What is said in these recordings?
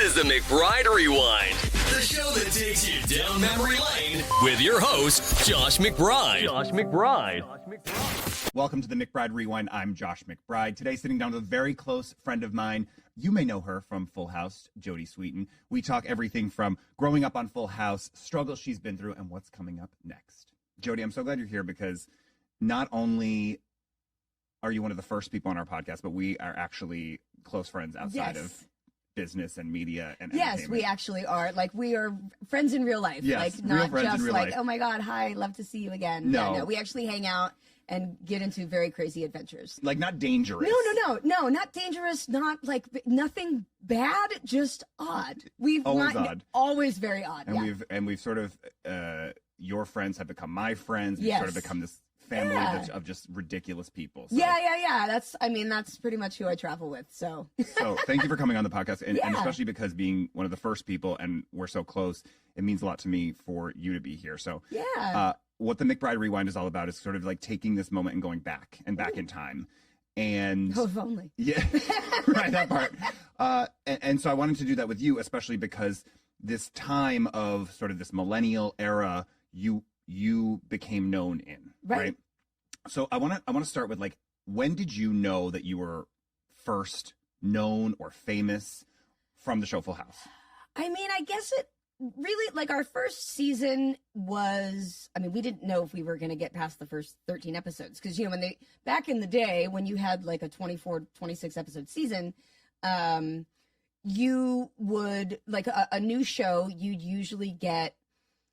is the McBride Rewind, the show that takes you down memory lane with your host, Josh McBride. Welcome to the McBride Rewind. I'm Josh McBride. Today, sitting down with a very close friend of mine. You may know her from Full House, Jodie Sweetin. We talk everything from growing up on Full House, struggles she's been through, and what's coming up next. Jodie, I'm so glad you're here because not only are you one of the first people on our podcast, but we are actually close friends outside of business and media and yes, we actually are. Like, we are friends in real life. Yes, like, not just like, life. Oh my God, hi, love to see you again. No. Yeah, no, we actually hang out and get into very crazy adventures. Like, not dangerous. No, not dangerous, not like nothing bad, just odd. Always very odd. And we've sort of your friends have become my friends. We've sort of become this family of just ridiculous people. So. Yeah. That's pretty much who I travel with. So thank you for coming on the podcast, and especially because being one of the first people and we're so close, it means a lot to me for you to be here. So what the McBride Rewind is all about is sort of like taking this moment and going back in time. And if only. Yeah, right, that part. And so I wanted to do that with you, especially because this time of sort of this millennial era, you became known in, right? So I want to start with, like, when did you know that you were first known or famous from the show Full House? I mean, I guess it really, like, our first season was, I mean, we didn't know if we were going to get past the first 13 episodes. Because, back in the day, when you had like a 24, 26 episode season, you would, like a new show, you'd usually get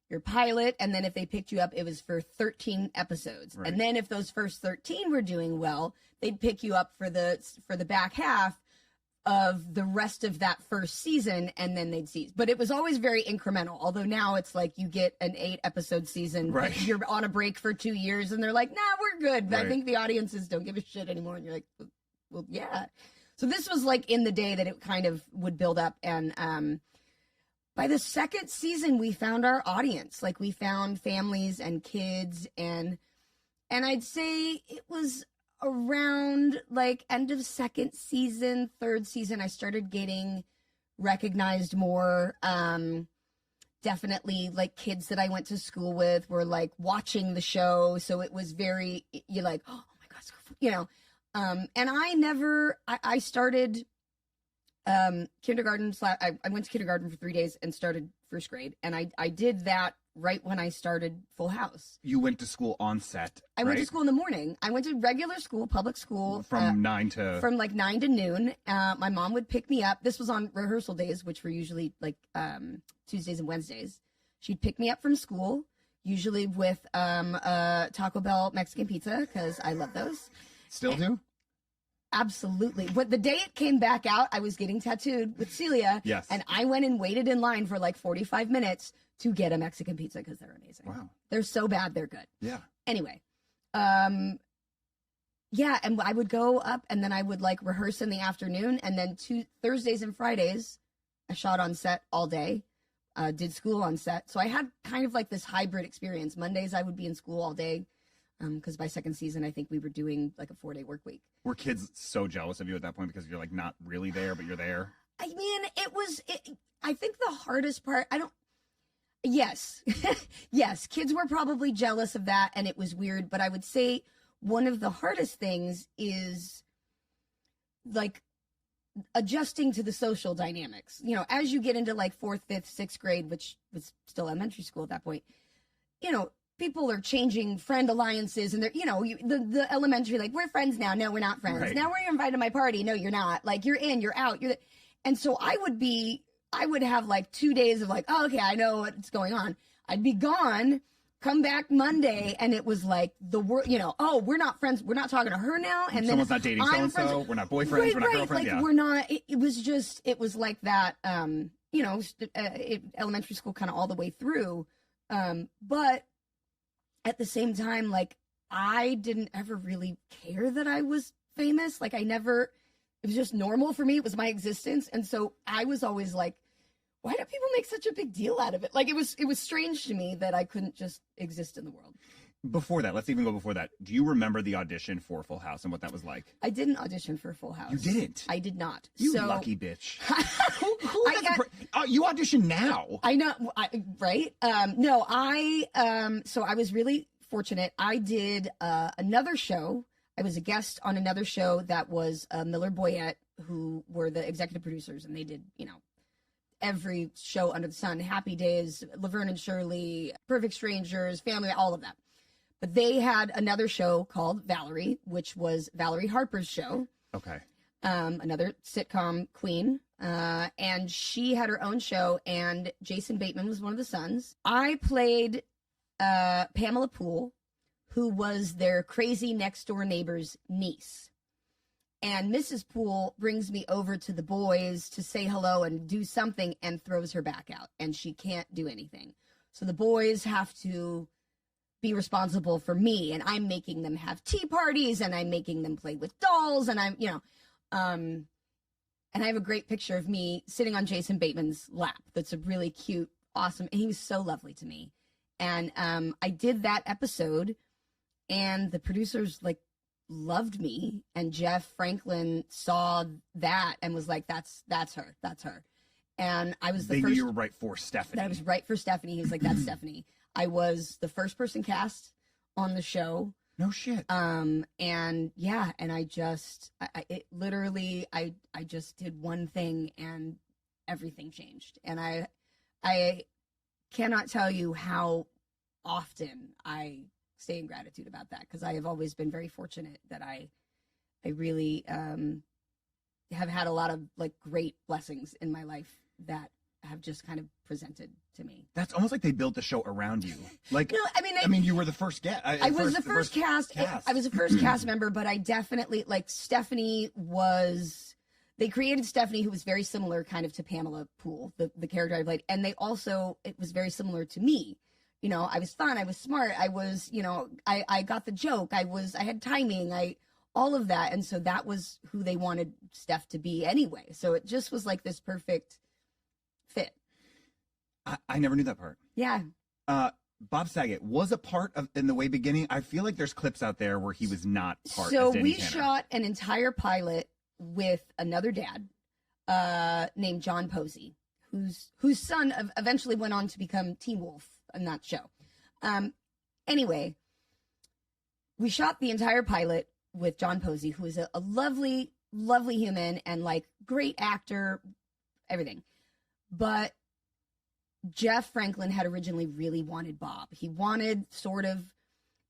your pilot, and then if they picked you up, it was for 13 episodes. Right. And then if those first 13 were doing well, they'd pick you up for the back half of the rest of that first season, and then they'd cease. But it was always very incremental, although now it's like you get an 8-episode season, you're on a break for 2 years, and they're like, nah, we're good. Right. I think the audiences don't give a shit anymore, and you're like, well, yeah. So this was like in the day that it kind of would build up, and by the second season, we found our audience. Like, we found families and kids, and I'd say it was around like end of second season, third season, I started getting recognized more. Definitely, like, kids that I went to school with were like watching the show, so it was very, you're like, oh my God, and I started kindergarten. I went to kindergarten for 3 days and started first grade, and I did that right when I started Full House. You went to school on set, I went to school in the morning. I went to regular school, public school. From 9 to noon. My mom would pick me up. This was on rehearsal days, which were usually like Tuesdays and Wednesdays. She'd pick me up from school, usually with Taco Bell Mexican pizza, because I love those. Still do? Absolutely. But the day it came back out, I was getting tattooed with Celia. Yes. And I went and waited in line for like 45 minutes to get a Mexican pizza because they're amazing. Wow. They're so bad, they're good. Yeah. Anyway. And I would go up, and then I would like rehearse in the afternoon, and then Thursdays and Fridays, I shot on set all day, did school on set. So I had kind of like this hybrid experience. Mondays I would be in school all day. Because by second season, I think we were doing like a 4-day work week. Were kids so jealous of you at that point because you're like not really there, but you're there? I mean, I think the hardest part, yes, kids were probably jealous of that, and it was weird. But I would say one of the hardest things is like adjusting to the social dynamics. As you get into like 4th, 5th, 6th grade, which was still elementary school at that point, people are changing friend alliances, and they're, the elementary, like, we're friends now. No, we're not friends. Right. Now we're invited to my party. No, you're not. Like, you're in, you're out. And so I would have like 2 days of like, oh, okay, I know what's going on. I'd be gone, come back Monday, and it was like the word, oh, we're not friends. We're not talking to her now. And someone's not dating so-and-so. We're not boyfriends. Right, we're not girlfriends. Like, we're not, it was like that, elementary school kind of all the way through. But at the same time, like, I didn't ever really care that I was famous. Like, it was just normal for me. It was my existence. And so I was always like, why do people make such a big deal out of it? Like, it was strange to me that I couldn't just exist in the world. Before that, let's even go before that. Do you remember the audition for Full House and what that was like? I didn't audition for Full House. You didn't? I did not. You So, lucky bitch. You audition now. I know, right? So I was really fortunate. I did another show. I was a guest on another show that was Miller Boyett, who were the executive producers, and they did, every show under the sun, Happy Days, Laverne and Shirley, Perfect Strangers, Family, all of that. But they had another show called Valerie, which was Valerie Harper's show. Okay. Another sitcom queen. And she had her own show, and Jason Bateman was one of the sons. I played Pamela Poole, who was their crazy next door neighbor's niece. And Mrs. Poole brings me over to the boys to say hello and do something and throws her back out, and she can't do anything. So the boys have to be responsible for me, and I'm making them have tea parties, and I'm making them play with dolls, and I'm, and I have a great picture of me sitting on Jason Bateman's lap. That's a really cute, awesome, and he was so lovely to me. And I did that episode, and the producers loved me, and Jeff Franklin saw that and was like, that's her. And I was the first. They knew you were right for Stephanie. I was right for Stephanie. He was like, that's Stephanie. I was the first person cast on the show. No shit. And I just, I just did one thing and everything changed. And I cannot tell you how often I stay in gratitude about that, because I have always been very fortunate that I really have had a lot of great blessings in my life that have just kind of presented to me. That's almost like they built the show around you. No, I mean, you were the first guest. I was the first cast. I was the first cast member, but I definitely Stephanie was. They created Stephanie, who was very similar, kind of, to Pamela Poole, the character I played, and it was very similar to me. I was fun. I was smart. I was, I got the joke. I had timing. All of that, and so that was who they wanted Steph to be anyway. So it just was like this perfect fit. I never knew that part. Yeah. Bob Saget was a part of in the way beginning. I feel like there's clips out there where he was not part. So as Danny we Tanner. shot an entire pilot with another dad named John Posey, whose son eventually went on to become Teen Wolf in that show. Anyway, we shot the entire pilot with John Posey, who is a lovely, lovely human and great actor, everything. But Jeff Franklin had originally really wanted Bob. He wanted sort of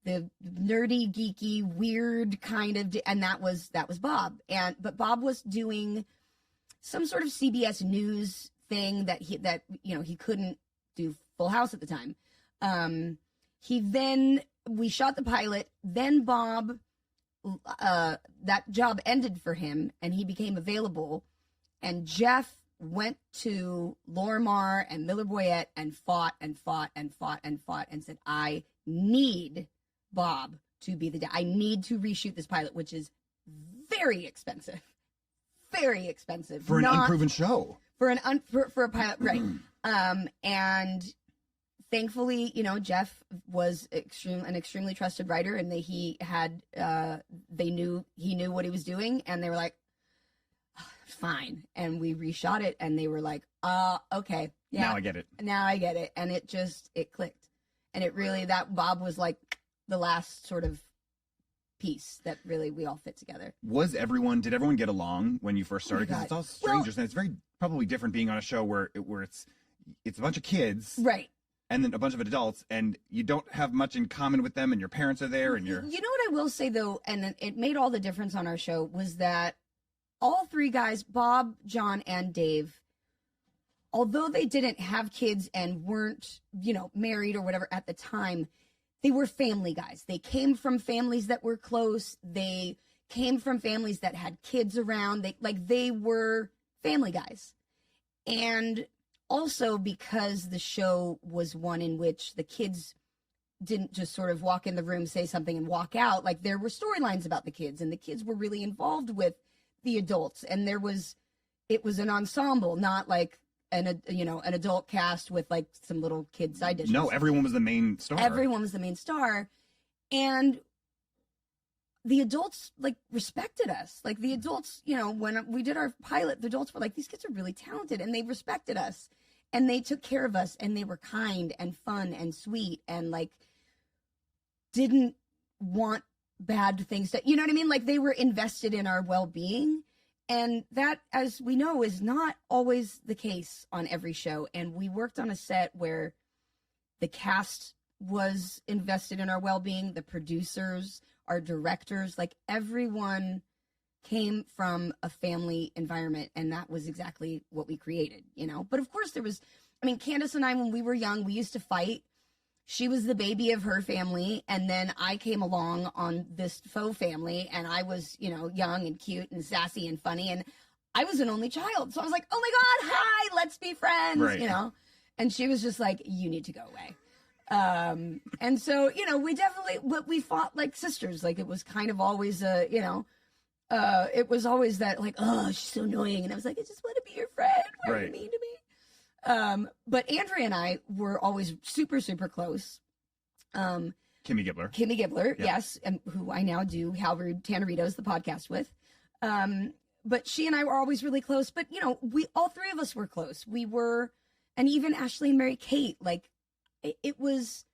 the nerdy, geeky, weird kind of, and that was Bob. But Bob was doing some sort of CBS News thing that he couldn't do Full House at the time. We shot the pilot. Then Bob, that job ended for him, and he became available. And Jeff went to Lorimar and Miller Boyett and fought and said, I need Bob to be the dad. I need to reshoot this pilot, which is very expensive. Very expensive. For an unproven show. For a pilot, right. And thankfully, Jeff was an extremely trusted writer, and he knew what he was doing, and they were like, fine. And we reshot it, and they were like, okay. Yeah. Now I get it. And it clicked. And it really, that Bob was the last sort of piece that really we all fit together. Did everyone get along when you first started? Because it's all strangers, and it's very probably different being on a show where it's a bunch of kids. Right. And then a bunch of adults, and you don't have much in common with them, and your parents are there, and You know what I will say, though, and it made all the difference on our show, was that all three guys, Bob, John, and Dave, although they didn't have kids and weren't, married or whatever at the time, they were family guys. They came from families that were close. They came from families that had kids around. They were family guys. And also because the show was one in which the kids didn't just sort of walk in the room, say something, and walk out. There were storylines about the kids, and the kids were really involved with the adults, and it was an ensemble, not an adult cast with some little kid side dishes. No, everyone was the main star. And the adults like respected us. Like the adults, you know, when we did our pilot, the adults were like, these kids are really talented, and they respected us and they took care of us, and they were kind and fun and sweet and like didn't want bad things to, you know what I mean? Like they were invested in our well-being. And that, as we know, is not always the case on every show. And we worked on a set where the cast was invested in our well-being, the producers, our directors, like everyone came from a family environment, and that was exactly what we created, you know? But of course there was, I mean, Candace and I, when we were young, we used to fight. She was the baby of her family, and then I came along on this faux family, and I was, you know, young and cute and sassy and funny, and I was an only child. So I was like, oh my God, hi, let's be friends, right. You know? And she was just like, you need to go away. And so, you know, we definitely, but we fought like sisters. Like it was kind of always you know, it was always that like, oh, she's so annoying. And I was like, I just want to be your friend. Why are you mean to me? But Andrea and I were always super, super close. Kimmy Gibbler, yes. And who I now do How Rude Tanneritos, the podcast with. But she and I were always really close, but you know, all three of us were close. We were, and even Ashley and Mary Kate, like, it was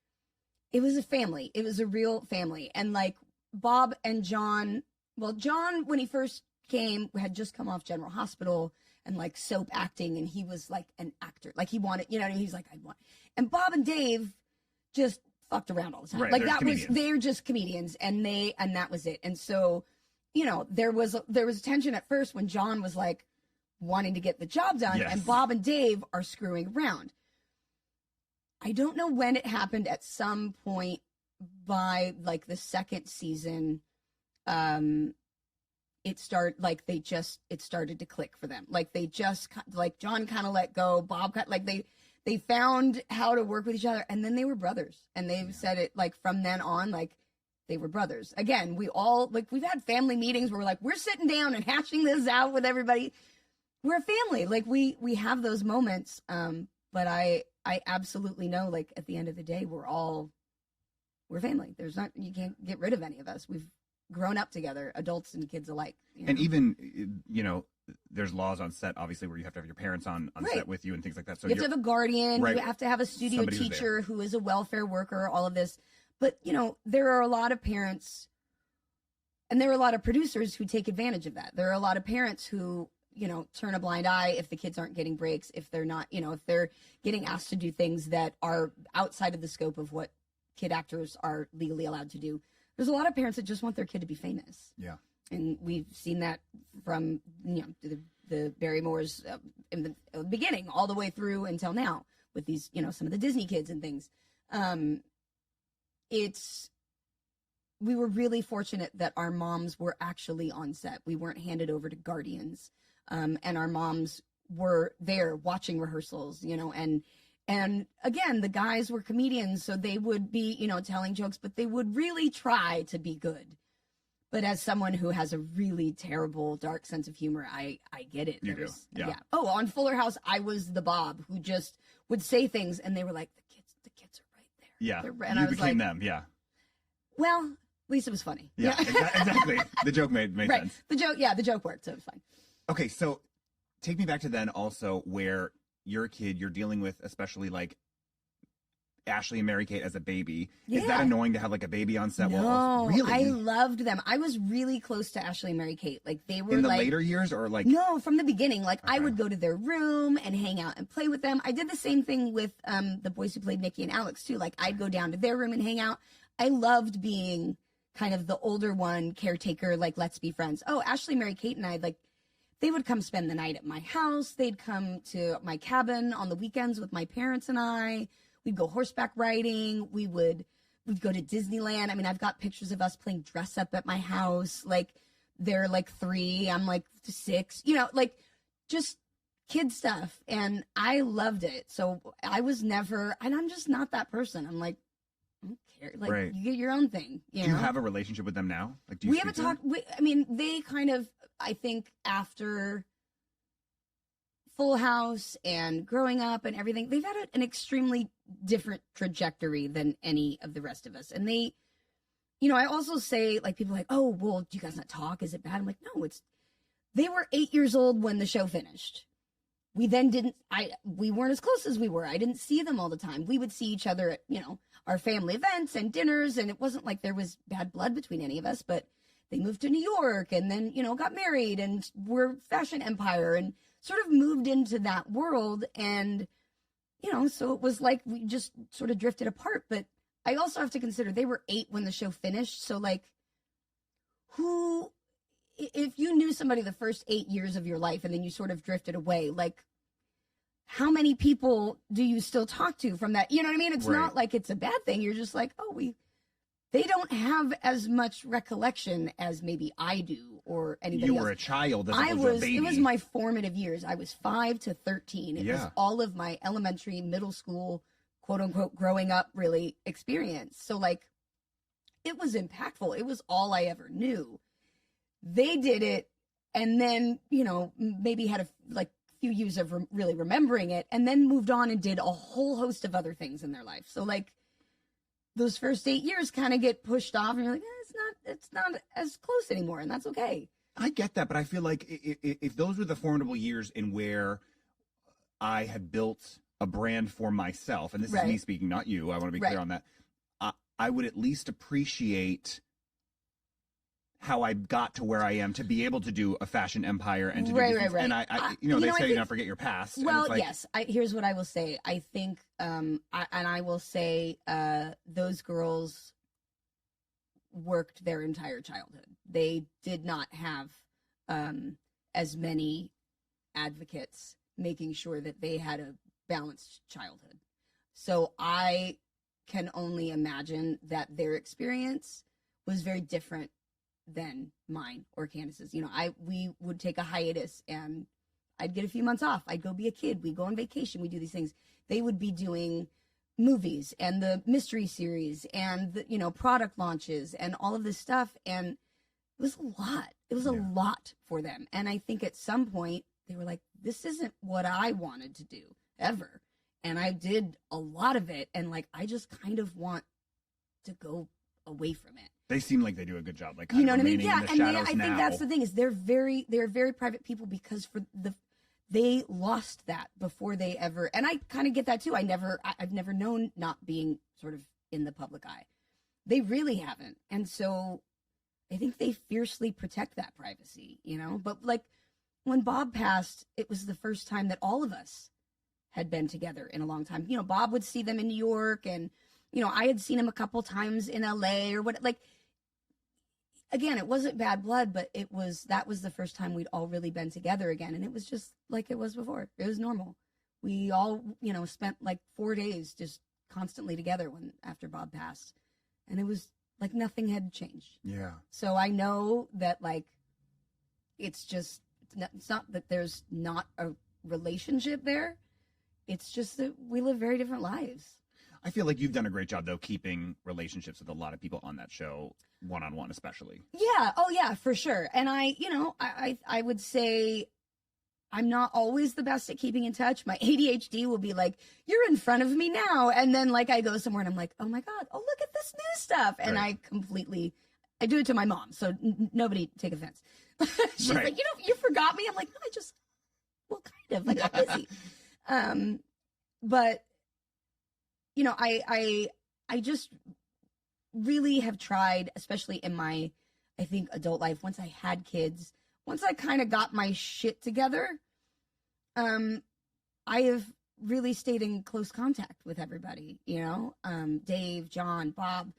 a family. It was a real family. And like Bob and John, well, John, when he first came, had just come off General Hospital and like soap acting. And he was like an actor. Like he wanted, you know, he's like, I want. And Bob and Dave just fucked around all the time. Right, like they're just comedians, and that was it. And so, you know, there was tension at first when John was like wanting to get the job done, yes. And Bob and Dave are screwing around. I don't know when it happened. At some point by like the second season, it started to click for them. Like they just, like John kind of let go, Bob like they found how to work with each other, and then they were brothers. And they've said it like from then on, like they were brothers. Again, we all, like, we've had family meetings where we're like, we're sitting down and hashing this out with everybody. We're a family. Like we have those moments. But I absolutely know, like, at the end of the day, we're family. You can't get rid of any of us. We've grown up together, adults and kids alike. You know? And even, you know, there's laws on set, obviously, where you have to have your parents on set with you and things like that. So you have to have a guardian. Right. You have to have a studio teacher who is a welfare worker, all of this. But, you know, there are a lot of parents, and there are a lot of producers who take advantage of that. There are a lot of parents who, you know, turn a blind eye if the kids aren't getting breaks, if they're not, you know, if they're getting asked to do things that are outside of the scope of what kid actors are legally allowed to do. There's a lot of parents that just want their kid to be famous. Yeah. And we've seen that from, you know, the Barrymores in the beginning all the way through until now with these, you know, some of the Disney kids and things. We were really fortunate that our moms were actually on set. We weren't handed over to guardians. And our moms were there watching rehearsals, you know, and again, the guys were comedians, so they would be, you know, telling jokes, but they would really try to be good. But as someone who has a really terrible, dark sense of humor, I get it. You do. Yeah. Oh, on Fuller House, I was the Bob who just would say things, and they were like, the kids are right there. Yeah. And you I was became like, them. Yeah. Well, at least it was funny. Yeah. Exactly. The joke made right. sense. The joke worked, so it was fine. Okay, so take me back to then also where you're a kid, you're dealing with especially like Ashley and Mary Kate as a baby. Yeah. Is that annoying to have like a baby on set? No, Really? I loved them. I was really close to Ashley and Mary Kate. Like they were in the like, later years or like no, from the beginning. Like I would go to their room and hang out and play with them. I did the same thing with the boys who played Nikki and Alex too. Like I'd go down to their room and hang out. I loved being kind of the older one, caretaker, like let's be friends. Oh, Ashley, Mary Kate and I, like they would come spend the night at my house. They'd come to my cabin on the weekends with my parents and I. We'd go horseback riding. We'd go to Disneyland. I mean, I've got pictures of us playing dress up at my house. Like they're like 3, I'm like 6, you know, like just kid stuff. And I loved it. So I was never, and I'm just not that person. I'm like, I don't care. Like you get your own thing. You do you have a relationship with them now? Like, do you we haven't talked. I mean, they kind of, I think after Full House and growing up and everything, they've had an extremely different trajectory than any of the rest of us. And I also say, like, people are like, oh, well, do you guys not talk? Is it bad? I'm like, no, they were 8 years old when the show finished. We then we weren't as close as we were. I didn't see them all the time. We would see each other at, our family events and dinners, and it wasn't like there was bad blood between any of us, but they moved to New York and then, got married and were fashion empire and sort of moved into that world. And, so it was like we just sort of drifted apart. But I also have to consider they were 8 when the show finished. So, like, if you knew somebody the first 8 years of your life and then you sort of drifted away, like, how many people do you still talk to from that? You know what I mean? It's not like it's a bad thing. You're just like, oh, they don't have as much recollection as maybe I do or anybody else. You were a child as opposed to a baby. It was my formative years. I was 5 to 13. It was all of my elementary, middle school, quote unquote, growing up really experience. So, like, it was impactful. It was all I ever knew. They did it and then, maybe had a few years of really remembering it and then moved on and did a whole host of other things in their life. So, like, those first 8 years kind of get pushed off and you're like, it's not as close anymore. And that's okay. I get that. But I feel like if those were the formidable years in where I had built a brand for myself, and this is me speaking, not you, I want to be clear on that. I would at least appreciate how I got to where I am to be able to do a fashion empire and to do these things. And they say you don't forget your past. Well, yes. Here's what I will say. I think, I will say, those girls worked their entire childhood. They did not have as many advocates making sure that they had a balanced childhood. So I can only imagine that their experience was very different than mine or Candace's. We would take a hiatus and I'd get a few months off. I'd go be a kid. We'd go on vacation. We do these things. They would be doing movies and the mystery series and the, product launches and all of this stuff. And it was a lot. It was a lot for them. And I think at some point they were like, this isn't what I wanted to do ever. And I did a lot of it. And like, I just kind of want to go away from it. They seem like they do a good job. Like, you know what I mean? Yeah. And I think that's the thing is they're very private people because they lost that before they ever, and I kind of get that too. I've never known not being sort of in the public eye. They really haven't. And so I think they fiercely protect that privacy, but like when Bob passed, it was the first time that all of us had been together in a long time. Bob would see them in New York and, I had seen him a couple times in LA or what, like, again, it wasn't bad blood, but that was the first time we'd all really been together again. And it was just like it was before. It was normal. We all, spent like 4 days just constantly together after Bob passed. And it was like nothing had changed. Yeah. So I know that like, it's not that there's not a relationship there. It's just that we live very different lives. I feel like you've done a great job, though, keeping relationships with a lot of people on that show, one-on-one especially. Yeah. Oh, yeah, for sure. And I would say I'm not always the best at keeping in touch. My ADHD will be like, you're in front of me now. And then like I go somewhere and I'm like, oh, my God, oh, look at this new stuff. And I do it to my mom. So nobody take offense. She's like, you forgot me. I'm like, no, kind of. Like, I'm busy. But I just really have tried, especially in my, I think, adult life, once I had kids, once I kind of got my shit together, I have really stayed in close contact with everybody, Dave, John, Bob,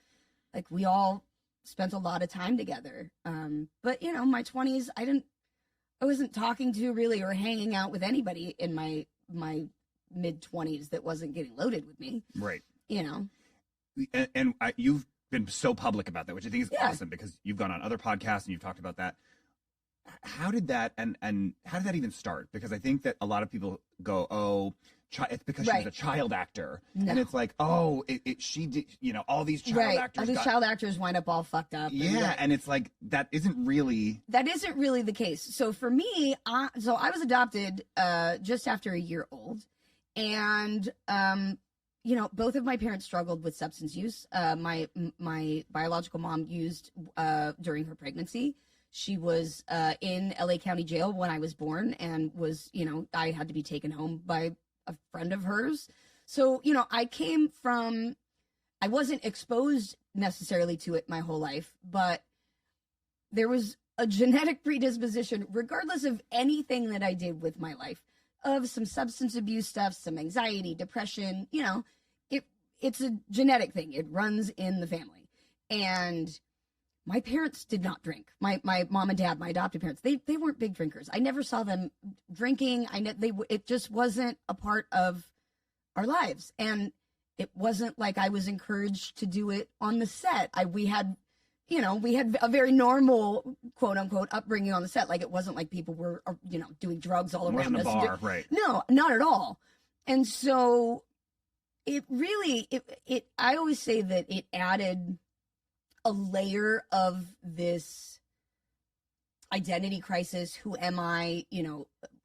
like we all spent a lot of time together. But my 20s, I wasn't talking to really or hanging out with anybody in my mid-20s that wasn't getting loaded with me. Right. And you've been so public about that, which I think is awesome because you've gone on other podcasts and you've talked about that. How did that and how did that even start? Because I think that a lot of people go, it's because she was a child actor. No. And it's like, she did, all these child actors. All these child actors wind up all fucked up. Yeah. And it's like, that isn't really the case. So for me, I was adopted just after a year old. And both of my parents struggled with substance use. My biological mom used during her pregnancy. She was in LA County Jail when I was born and was, I had to be taken home by a friend of hers. So, I wasn't exposed necessarily to it my whole life, but there was a genetic predisposition, regardless of anything that I did with my life, of some substance abuse stuff, some anxiety, depression, it's a genetic thing. It runs in the family. And my parents did not drink. My mom and dad, my adopted parents, they weren't big drinkers. I never saw them drinking. It just wasn't a part of our lives. And it wasn't like I was encouraged to do it on the set. We had a very normal, quote unquote, upbringing on the set. Like, it wasn't like people were, doing drugs all around us. It wasn't a bar, right? No, not at all. And so it really, I always say that it added a layer of this identity crisis. Who am I?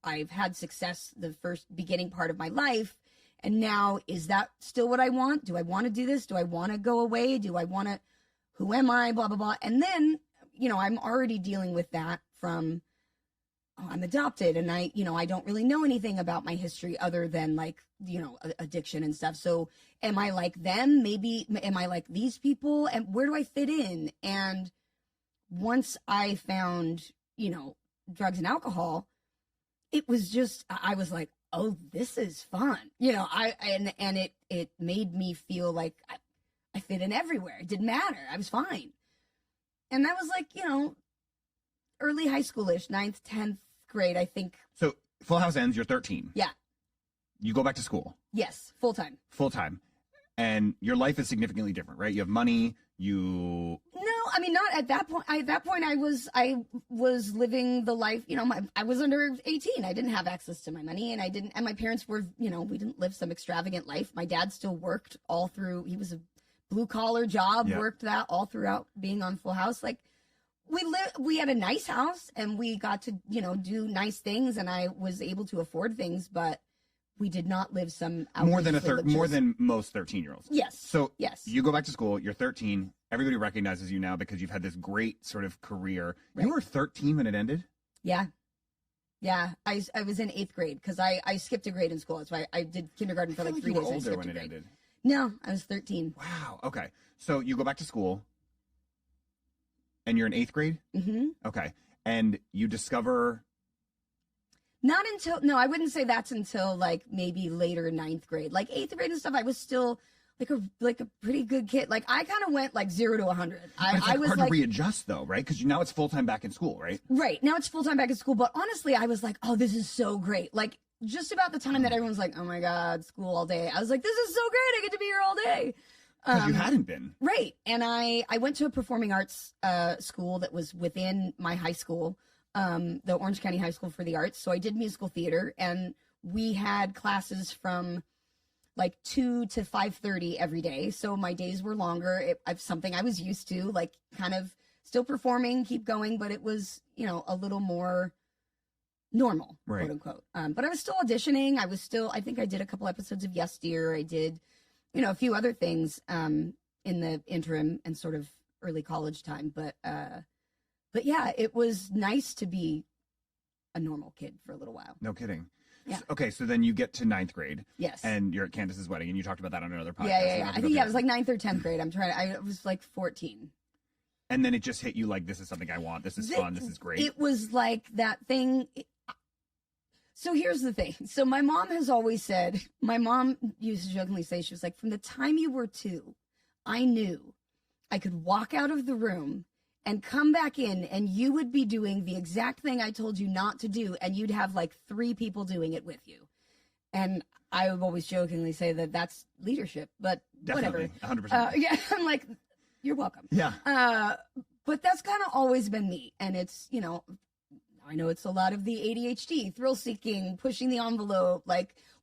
I've had success the first beginning part of my life. And now, is that still what I want? Do I want to do this? Do I want to go away? Who am I? Blah, blah, blah. And then, I'm already dealing with that from, I'm adopted and I don't really know anything about my history other than addiction and stuff. So am I like them? Maybe, am I like these people? And where do I fit in? And once I found, drugs and alcohol, it was just, I was like, oh, this is fun. It made me feel like I fit in everywhere. It didn't matter. I was fine. And that was early high schoolish, 9th, 10th grade, I think. So Full House ends, you're 13. Yeah. You go back to school. Yes. Full time. Full time. And your life is significantly different, right? You have money, No, I mean, not at that point. At that point, I was living the life, I was under 18. I didn't have access to my money and my parents were, we didn't live some extravagant life. My dad still worked all through, he was a blue collar job, worked that all throughout being on Full House. Like, we had a nice house and we got to, do nice things and I was able to afford things, but we did not live some more than most 13-year-olds. Yes. So yes. You go back to school, you're 13, everybody recognizes you now because you've had this great sort of career. Right. You were 13 when it ended? Yeah. Yeah. I was in 8th grade because I skipped a grade in school. That's why I did kindergarten for 3 days. You were older when it ended. No, I was 13. Wow. Okay. So you go back to school and you're in 8th grade? Mm-hmm. Okay. And you discover... I wouldn't say that's until maybe later 9th grade. 8th grade and stuff, I was still like a pretty good kid. I kind of went 0 to 100. I was hard to readjust though, right? Because now it's full time back in school, right? Right. Now it's full time back in school. But honestly, I was like, oh, this is so great. Just about the time that everyone's like, oh my God, school all day. I was like, this is so great. I get to be here all day. Because you hadn't been. Right. And I went to a performing arts school that was within my high school. The Orange County High School for the Arts. So I did musical theater and we had classes from 2 to 5:30 every day. So my days were longer. It's something I was used to, kind of still performing, keep going, but it was, a little more normal, right, quote unquote. But I was still auditioning. I think I did a couple episodes of Yes Dear. I did, a few other things in the interim and sort of early college time. But yeah, it was nice to be a normal kid for a little while. No kidding. Yeah. Okay, so then you get to 9th grade. Yes. And you're at Candace's wedding, and you talked about that on another podcast. Yeah. I think, it was 9th or 10th grade. I was 14. And then it just hit you this is something I want. This is fun. This is great. It was like that thing. So here's the thing. So my mom has always said, my mom used to jokingly say, she was like, from the time you were 2, I knew I could walk out of the room and come back in and you would be doing the exact thing I told you not to do. And you'd have 3 people doing it with you. And I would always jokingly say that that's leadership, but definitely, whatever. 100%. Yeah. I'm like, you're welcome. Yeah. But that's kind of always been me. And it's, I know it's a lot of the ADHD, thrill seeking, pushing the envelope,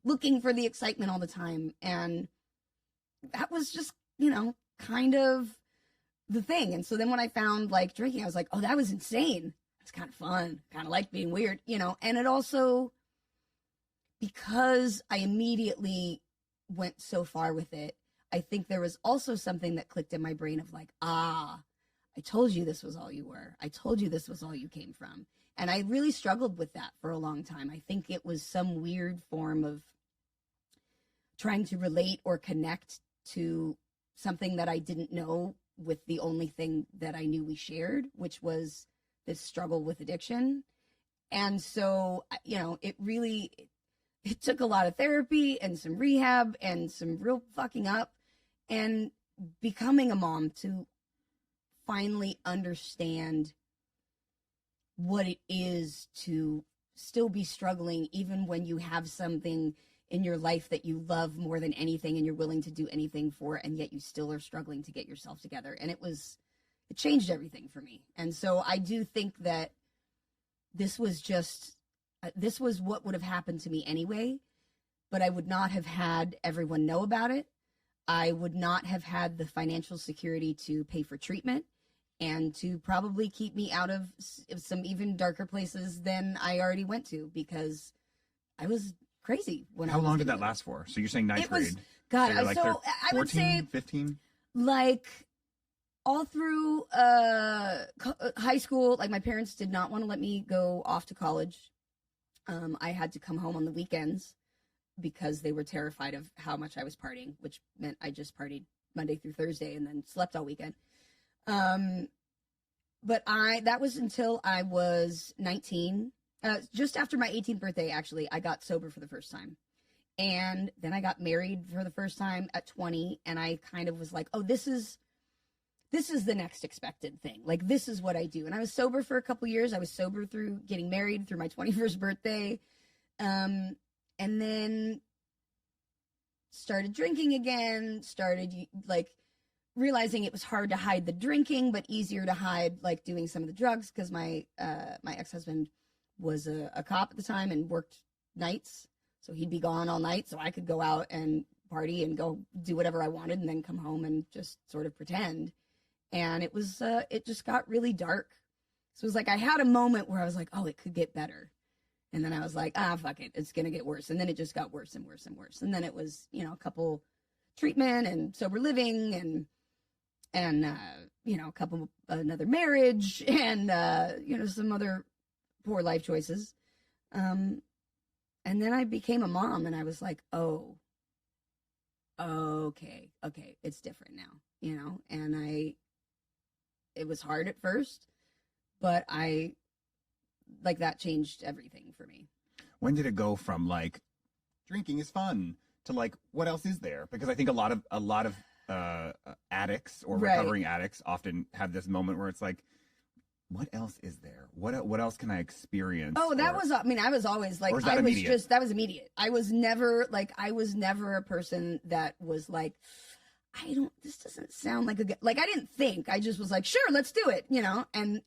looking for the excitement all the time. And that was just, kind of the thing. And so then when I found drinking, I was like, oh, that was insane. It's kind of fun. Kind of like being weird, and it also, because I immediately went so far with it, I think there was also something that clicked in my brain of like, I told you this was all you were. I told you this was all you came from. And I really struggled with that for a long time. I think it was some weird form of trying to relate or connect to something that I didn't know with the only thing that I knew we shared, which was this struggle with addiction. And so, you know, it took a lot of therapy and some rehab and some real fucking up and becoming a mom to finally understand what it is to still be struggling, even when you have something in your life that you love more than anything and you're willing to do anything for, and yet you still are struggling to get yourself together. And it changed everything for me. And so I do think that this was what would have happened to me anyway, but I would not have had everyone know about it. I would not have had the financial security to pay for treatment and to probably keep me out of some even darker places than I already went to, because I was crazy when How long did that last for? So you're saying ninth grade? God, so like I would say 15? Like all through high school. Like my parents did not want to let me go off to college. I had to come home on the weekends because they were terrified of how much I was partying, which meant I just partied Monday through Thursday and then slept all weekend. But that was until I was 19. Just after my 18th birthday, actually, I got sober for the first time. And then I got married for the first time at 20. And I kind of was like, oh, this is the next expected thing. Like, this is what I do. And I was sober for a couple years. I was sober through getting married, through my 21st birthday. And then started drinking again, started like realizing it was hard to hide the drinking, but easier to hide like doing some of the drugs, because my ex-husband was a cop at the time and worked nights. So he'd be gone all night. So I could go out and party and go do whatever I wanted and then come home and just sort of pretend. And it just got really dark. So it was like, I had a moment where I was like, oh, it could get better. And then I was like, fuck it. It's going to get worse. And then it just got worse and worse and worse. And then it was, you know, a couple treatment and sober living and you know, another marriage and, you know, some other poor life choices. And then I became a mom and I was like, oh, okay, it's different now, you know? And it was hard at first, but that changed everything for me. When did it go from like drinking is fun to like what else is there? Because I think a lot of addicts or recovering addicts often have this moment where it's like, what else is there? What else can I experience? Oh, I was always like, that was immediate. I was never a person that was like, this doesn't sound like a good, like, I didn't think, I just was like, sure, let's do it, you know, and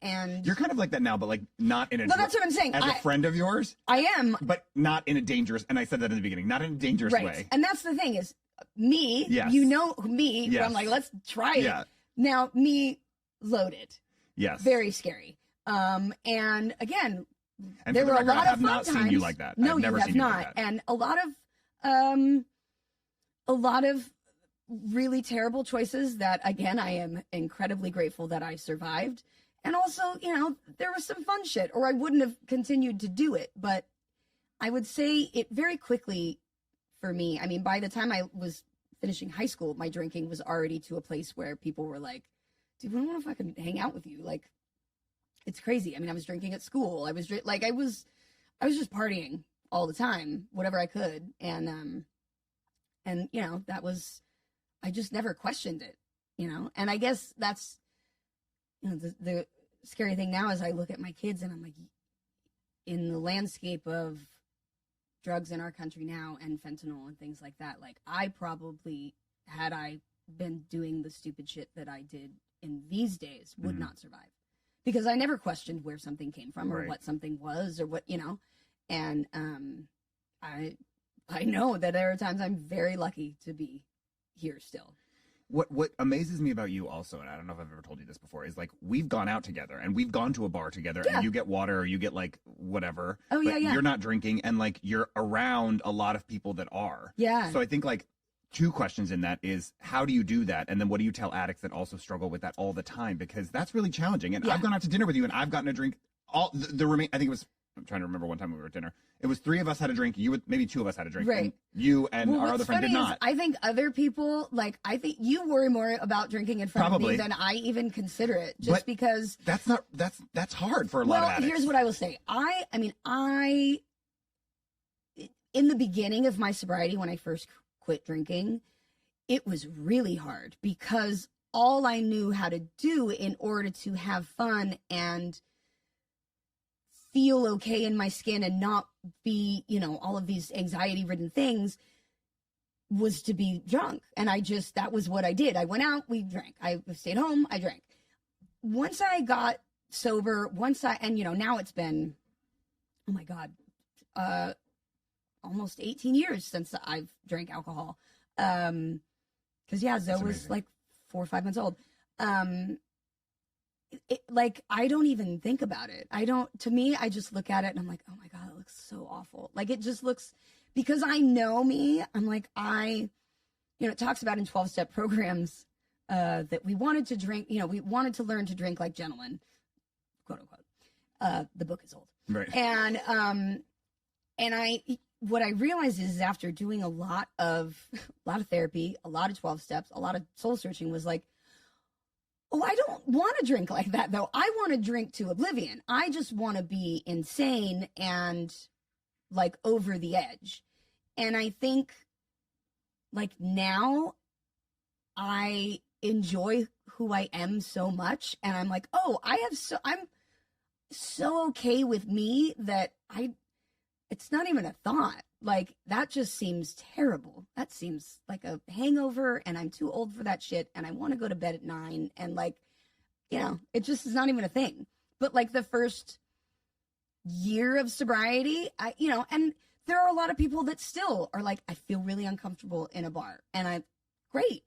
you're kind of like that now, but like not in a, that's what I'm saying. As a friend of yours, I am, but not in a dangerous, and I said that in the beginning, not in a dangerous way. And that's the thing is me, you know me, yes. I'm like, let's try it. Yeah. Now me loaded. Yes. Very scary. And again, and there were a lot of I have fun not times. Seen you like that. No, I've never you have seen not. You like that. And a lot of really terrible choices that, again, I am incredibly grateful that I survived. And also, you know, there was some fun shit, or I wouldn't have continued to do it. But I would say it very quickly for me. I mean, by the time I was finishing high school, my drinking was already to a place where people were like, dude, we don't want to fucking hang out with you. Like, it's crazy. I mean, I was drinking at school. I was just just partying all the time, whatever I could. And you know, I just never questioned it, you know? And I guess that's, you know, the scary thing now is I look at my kids and I'm like, in the landscape of drugs in our country now and fentanyl and things like that, like, I probably, had I been doing the stupid shit that I did in these days, would not survive, because I never questioned where something came from or what something was or what, you know. And I know that there are times I'm very lucky to be here still. What amazes me about you also, and I don't know if I've ever told you this before, is like, we've gone out together and we've gone to a bar together and you get water or you get like whatever. Oh, but you're not drinking, and like you're around a lot of people that are. Yeah. So I think like two questions in that is, how do you do that? And then what do you tell addicts that also struggle with that all the time? Because that's really challenging. And I've gone out to dinner with you and I've gotten a drink all the I think it was, I'm trying to remember one time we were at dinner. It was 3 of us had a drink. Maybe 2 of us had a drink. Right. And you and our other friend did not. I think other people, like, I think you worry more about drinking in front of me than I even consider it. Just because. That's hard for a lot of addicts. Here's what I will say. In the beginning of my sobriety, when I first quit drinking, it was really hard because all I knew how to do in order to have fun and feel okay in my skin and not be, all of these anxiety-ridden things was to be drunk. And that was what I did. I went out, we drank. I stayed home, I drank. Once I got sober, now it's been, oh my God, almost 18 years since I've drank alcohol. Because Zoe was like 4 or 5 months old. I don't even think about it. To me, I just look at it and I'm like, oh my God, it looks so awful. Like, it just looks, because I know me, I'm like, it talks about in 12-step programs, that we wanted to drink, we wanted to learn to drink like gentlemen, quote unquote. The book is old. Right. And what I realized is after doing a lot of therapy, a lot of 12 steps, a lot of soul searching, was like, oh, I don't want to drink like that, though. I want to drink to oblivion. I just want to be insane and like over the edge. And I think like now I enjoy who I am so much. And I'm like, oh, I'm so okay with me that it's not even a thought. Like, that just seems terrible. That seems like a hangover, and I'm too old for that shit, and I want to go to bed at 9, and like, it just is not even a thing. But like the first year of sobriety, and there are a lot of people that still are like, I feel really uncomfortable in a bar, and great.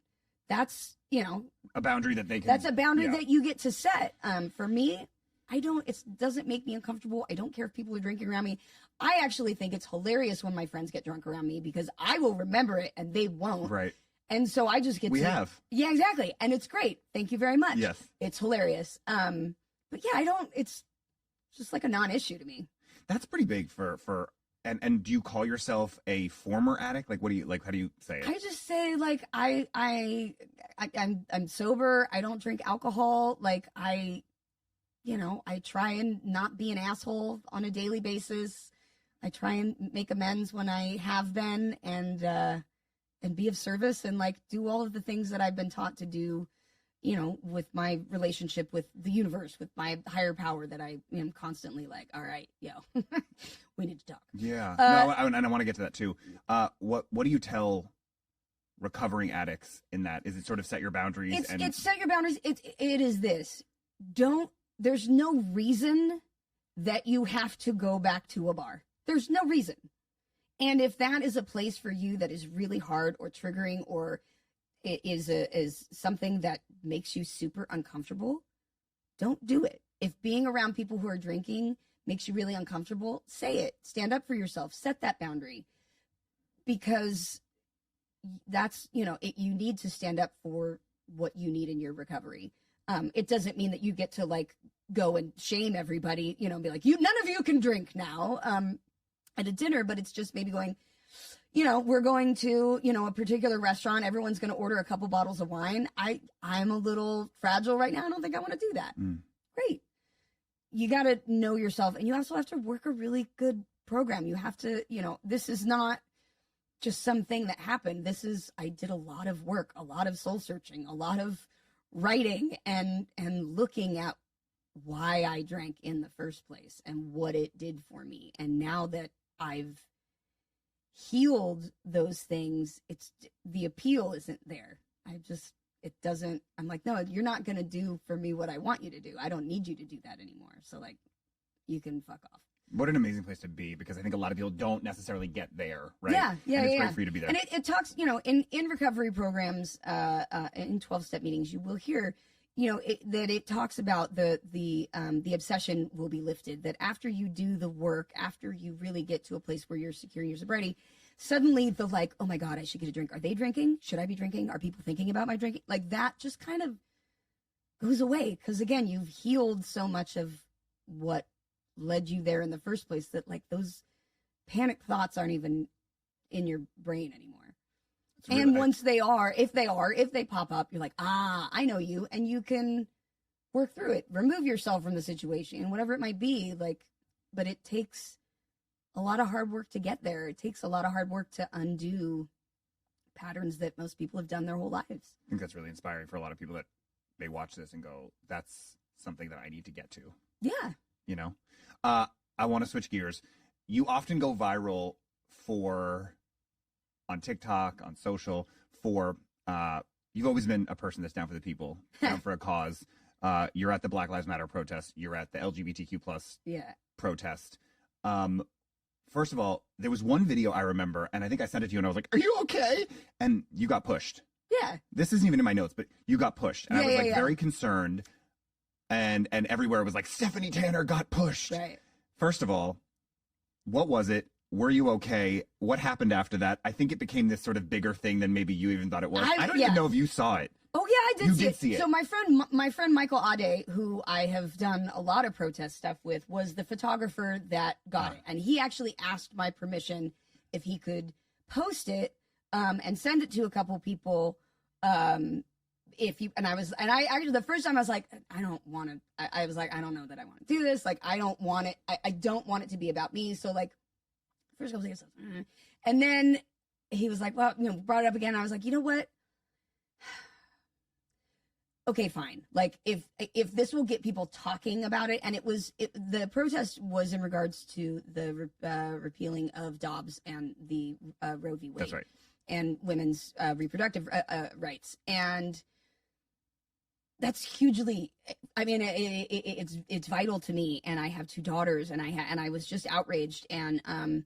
That's, a boundary that they can. That's a boundary that you get to set. For me, it doesn't make me uncomfortable. I don't care if people are drinking around me. I actually think it's hilarious when my friends get drunk around me because I will remember it and they won't. Right. And so I just get Yeah, exactly. And it's great. Thank you very much. Yes. It's hilarious. But yeah, it's just like a non-issue to me. That's pretty big and do you call yourself a former addict? Like, how do you say it? I just say like, I'm sober. I don't drink alcohol. Like I try and not be an asshole on a daily basis. I try and make amends when I have been and be of service and like do all of the things that I've been taught to do, with my relationship with the universe, with my higher power that I am constantly like, all right, we need to talk. Yeah. And I want to get to that too. What do you tell recovering addicts in that? Is it sort of set your boundaries? It's set your boundaries. It is this. There's no reason that you have to go back to a bar. There's no reason. And if that is a place for you that is really hard or triggering, or it is something that makes you super uncomfortable, don't do it. If being around people who are drinking makes you really uncomfortable, say it. Stand up for yourself. Set that boundary. Because that's, you need to stand up for what you need in your recovery. It doesn't mean that you get to like go and shame everybody, be like, none of you can drink now at a dinner, but it's just maybe going, we're going to, a particular restaurant. Everyone's going to order a couple bottles of wine. I'm a little fragile right now. I don't think I want to do that. Great. You got to know yourself, and you also have to work a really good program. You have to, this is not just something that happened. I did a lot of work, a lot of soul searching, a lot of writing and looking at why I drank in the first place and what it did for me. And now that I've healed those things, the appeal isn't there. I'm like, no, you're not going to do for me what I want you to do. I don't need you to do that anymore. So like, you can fuck off. What an amazing place to be, because I think a lot of people don't necessarily get there, right? Yeah. And it's great for you to be there. And it talks, in recovery programs, in 12-step meetings, you will hear, that it talks about the obsession will be lifted, that after you do the work, after you really get to a place where you're secure in your sobriety, suddenly the like, oh my God, I should get a drink. Are they drinking? Should I be drinking? Are people thinking about my drinking? Like that just kind of goes away. Cause again, you've healed so much of what led you there in the first place that like those panic thoughts aren't even in your brain anymore. Really, and once if they pop up, you're like, I know you, and you can work through it, remove yourself from the situation, whatever it might be. Like, but it takes a lot of hard work to get there. It takes a lot of hard work to undo patterns that most people have done their whole lives. I think that's really inspiring for a lot of people that may watch this and go, that's something that I need to get to. Yeah. You know, I want to switch gears. You often go viral on TikTok, on social, you've always been a person that's down for the people, down for a cause. You're at the Black Lives Matter protest. You're at the LGBTQ plus protest. First of all, there was one video I remember, and I think I sent it to you, and I was like, are you okay? And you got pushed. Yeah. This isn't even in my notes, but you got pushed. And I was very concerned, and everywhere was like, Stephanie Tanner got pushed. Right. First of all, what was it? Were you okay? What happened after that? I think it became this sort of bigger thing than maybe you even thought it was. I don't even know if you saw it. Oh yeah, I did see it. So my friend Michael Ade, who I have done a lot of protest stuff with, was the photographer that got it, and he actually asked my permission if he could post it and send it to a couple people. I actually the first time I was like, I don't want to. I was like, I don't know that I want to do this. Like, I don't want it. I don't want it to be about me. So like, first couple days, and then he was like, well, brought it up again. I was like, you know what? Okay, fine. Like if this will get people talking about it, and the protest was in regards to the repealing of Dobbs and the Roe v. Wade. That's right. And women's reproductive rights, and that's hugely. I mean, it's vital to me, and I have two daughters, and I was just outraged, and I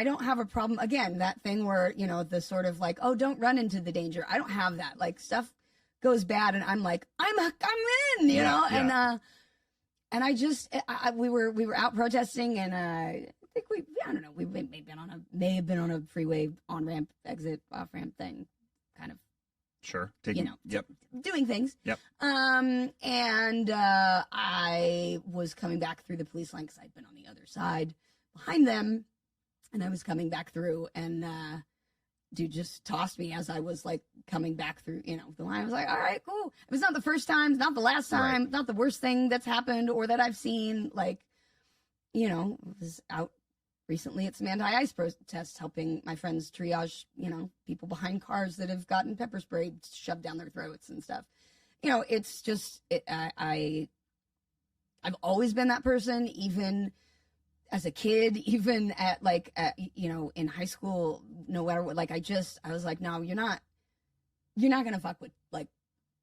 don't have a problem. Again, that thing where the sort of like, oh, don't run into the danger. I don't have that. Like stuff goes bad, and I'm like, I'm in, you know, yeah. And I just we were out protesting, and I think we may have been on a freeway on ramp exit off ramp thing, kind of. Sure. Doing things. Yep. And I was coming back through the police line because I'd been on the other side behind them, and I was coming back through, and dude just tossed me as I was like coming back through, the line. I was like, all right, cool. It was not the first time, not the last time, not the worst thing that's happened or that I've seen. Like, was out recently at some anti-ICE protests, helping my friends triage, people behind cars that have gotten pepper spray shoved down their throats and stuff. It's just, I've always been that person, even as a kid, even at in high school, no matter what, like, I was like, no, you're not going to fuck with like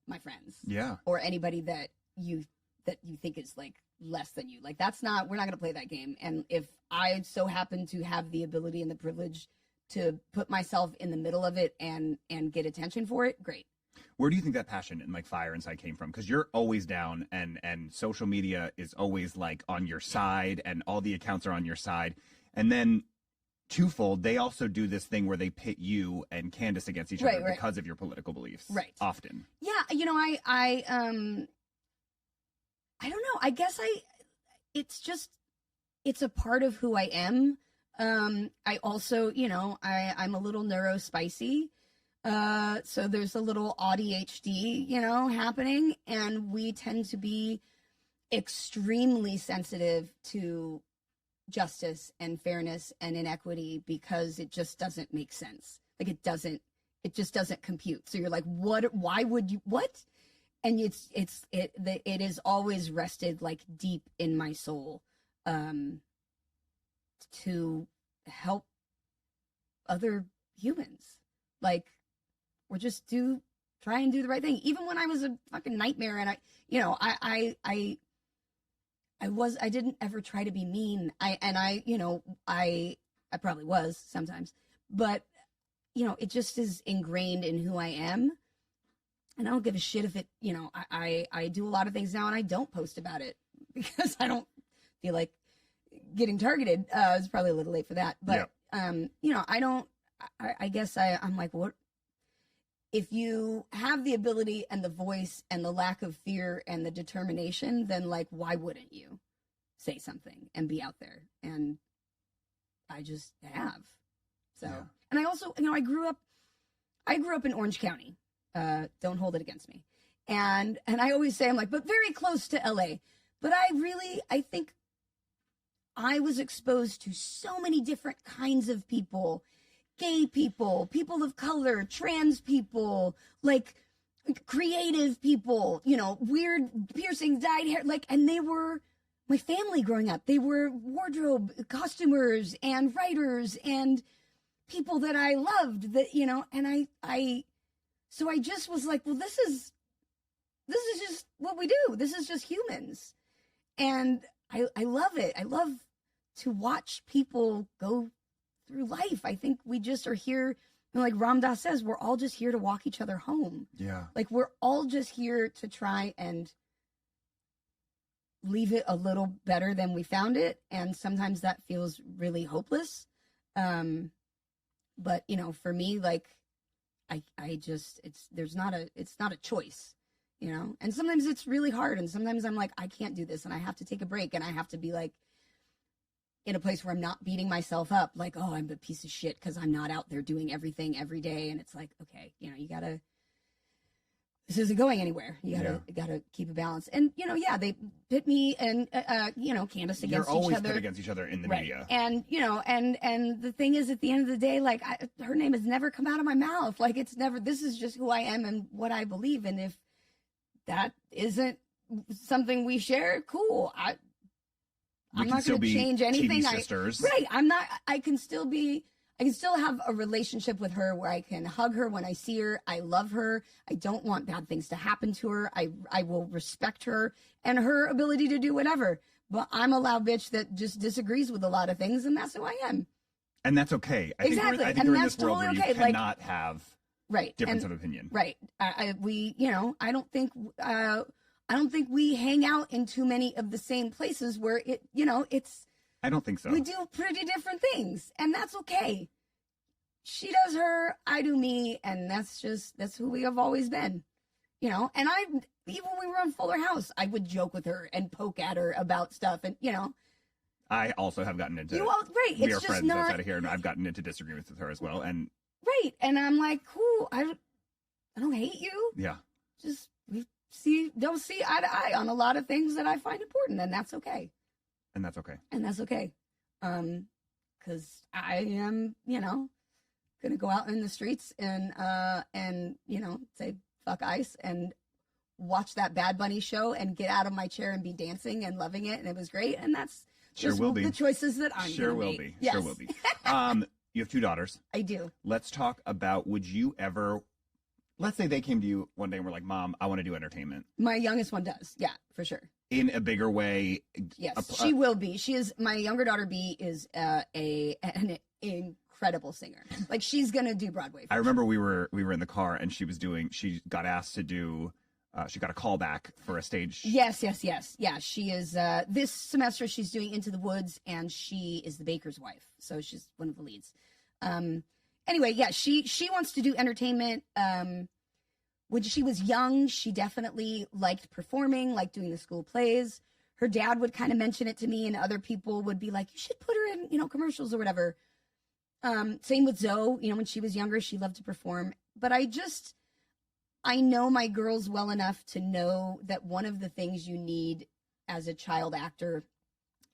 my friends. Yeah. Or anybody that you think is like less than you. Like, we're not going to play that game. And if I so happen to have the ability and the privilege to put myself in the middle of it and get attention for it, great. Where do you think that passion and like fire inside came from? Because you're always down, and social media is always like on your side, and all the accounts are on your side. And then twofold, they also do this thing where they pit you and Candace against each other because of your political beliefs. Right. Often. Yeah. I don't know. I guess it's a part of who I am. I also, I'm a little neurospicy. So there's a little ADHD, happening, and we tend to be extremely sensitive to justice and fairness and inequity because it just doesn't make sense. Like it just doesn't compute. So you're like, why would you, what? And it is always rested like deep in my soul, to help other humans. Like, or just try and do the right thing. Even when I was a fucking nightmare, and I didn't ever try to be mean. I probably was sometimes, but it just is ingrained in who I am. And I don't give a shit if it, I do a lot of things now and I don't post about it because I don't feel like getting targeted. It's probably a little late for that, but I guess I'm like, what? If you have the ability and the voice and the lack of fear and the determination, then like, why wouldn't you say something and be out there? And I just have. So, yeah. And I also, I grew up in Orange County. Don't hold it against me. And I always say, I'm like, but very close to LA. But I think I was exposed to so many different kinds of people. Gay people, people of color, trans people, like creative people, weird piercings, dyed hair, and they were my family growing up. They were wardrobe costumers and writers and people that I loved and so I just was like, well, this is just what we do. This is just humans. And I love it. I love to watch people go through life. I think we just are here, like Ram Dass says, we're all just here to walk each other home. Yeah. Like we're all just here to try and leave it a little better than we found it. And sometimes that feels really hopeless. But for me, like I just, it's not a choice, and sometimes it's really hard. And sometimes I'm like, I can't do this and I have to take a break and I have to be like, in a place where I'm not beating myself up, like, oh, I'm a piece of shit because I'm not out there doing everything every day. And it's like, okay, this isn't going anywhere. You gotta keep a balance. And, they pit me and, Candace against each other. You're always pit against each other in the media. And, and the thing is, at the end of the day, like, her name has never come out of my mouth. Like, this is just who I am and what I believe. And if that isn't something we share, cool. I'm not going to change anything. Right. I can still have a relationship with her where I can hug her when I see her. I love her. I don't want bad things to happen to her. I will respect her and her ability to do whatever. But I'm a loud bitch that just disagrees with a lot of things, and that's who I am. And that's okay. I think we're in this world where you cannot have difference of opinion. Right. I don't think we hang out in too many of the same places where it's. I don't think so. We do pretty different things, and that's okay. She does her, I do me, and that's who we have always been, And even when we were on Fuller House, I would joke with her and poke at her about stuff, and I also have gotten into. Right. We are friends outside of here, and I've gotten into disagreements with her as well, and. Right, and I'm like, cool. I don't hate you. Yeah. Just don't see eye to eye on a lot of things that I find important, and that's okay. And that's okay. Because I am, gonna go out in the streets and say fuck ICE and watch that Bad Bunny show and get out of my chair and be dancing and loving it, and it was great. And that's just the choices that I'm sure will make. Be. Yes. Sure will be. You have 2 daughters. I do. Let's talk about, would you ever, let's say they came to you one day and were like, Mom, I want to do entertainment. My youngest one does. Yeah, for sure. In a bigger way. Yes, she will be. My younger daughter B is an incredible singer. Like, she's going to do Broadway. I remember we were in the car and she got asked to do, she got a call back for a stage. Yes. Yeah, she is, this semester she's doing Into the Woods, and she is the baker's wife. So she's one of the leads. Anyway, yeah, she wants to do entertainment. When she was young, she definitely liked performing, liked doing the school plays. Her dad would kind of mention it to me, and other people would be like, you should put her in, commercials or whatever. Same with Zoe, when she was younger, she loved to perform. But I know my girls well enough to know that one of the things you need as a child actor